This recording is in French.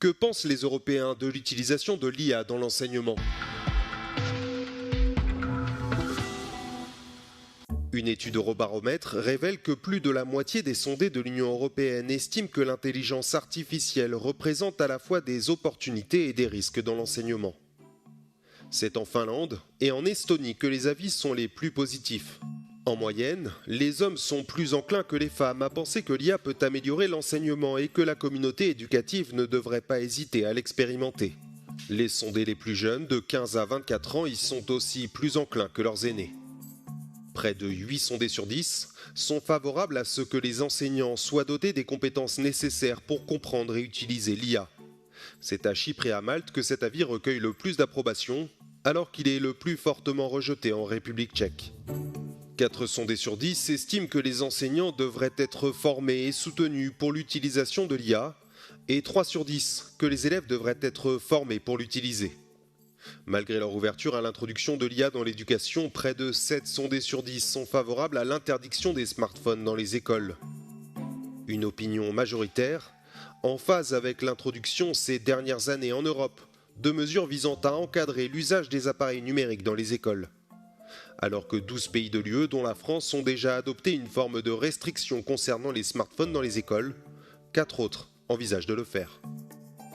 Que pensent les Européens de l'utilisation de l'IA dans l'enseignement? Une étude Eurobaromètre révèle que plus de la moitié des sondés de l'Union européenne estiment que l'intelligence artificielle représente à la fois des opportunités et des risques dans l'enseignement. C'est en Finlande et en Estonie que les avis sont les plus positifs. En moyenne, les hommes sont plus enclins que les femmes à penser que l'IA peut améliorer l'enseignement et que la communauté éducative ne devrait pas hésiter à l'expérimenter. Les sondés les plus jeunes, de 15 à 24 ans, y sont aussi plus enclins que leurs aînés. Près de 8 sondés sur 10 sont favorables à ce que les enseignants soient dotés des compétences nécessaires pour comprendre et utiliser l'IA. C'est à Chypre et à Malte que cet avis recueille le plus d'approbation, alors qu'il est le plus fortement rejeté en République tchèque. 4 sondés sur 10 estiment que les enseignants devraient être formés et soutenus pour l'utilisation de l'IA, et 3 sur 10 que les élèves devraient être formés pour l'utiliser. Malgré leur ouverture à l'introduction de l'IA dans l'éducation, près de 7 sondés sur 10 sont favorables à l'interdiction des smartphones dans les écoles. Une opinion majoritaire, en phase avec l'introduction ces dernières années en Europe de mesures visant à encadrer l'usage des appareils numériques dans les écoles. Alors que 12 pays de l'UE, dont la France, ont déjà adopté une forme de restriction concernant les smartphones dans les écoles, 4 autres envisagent de le faire.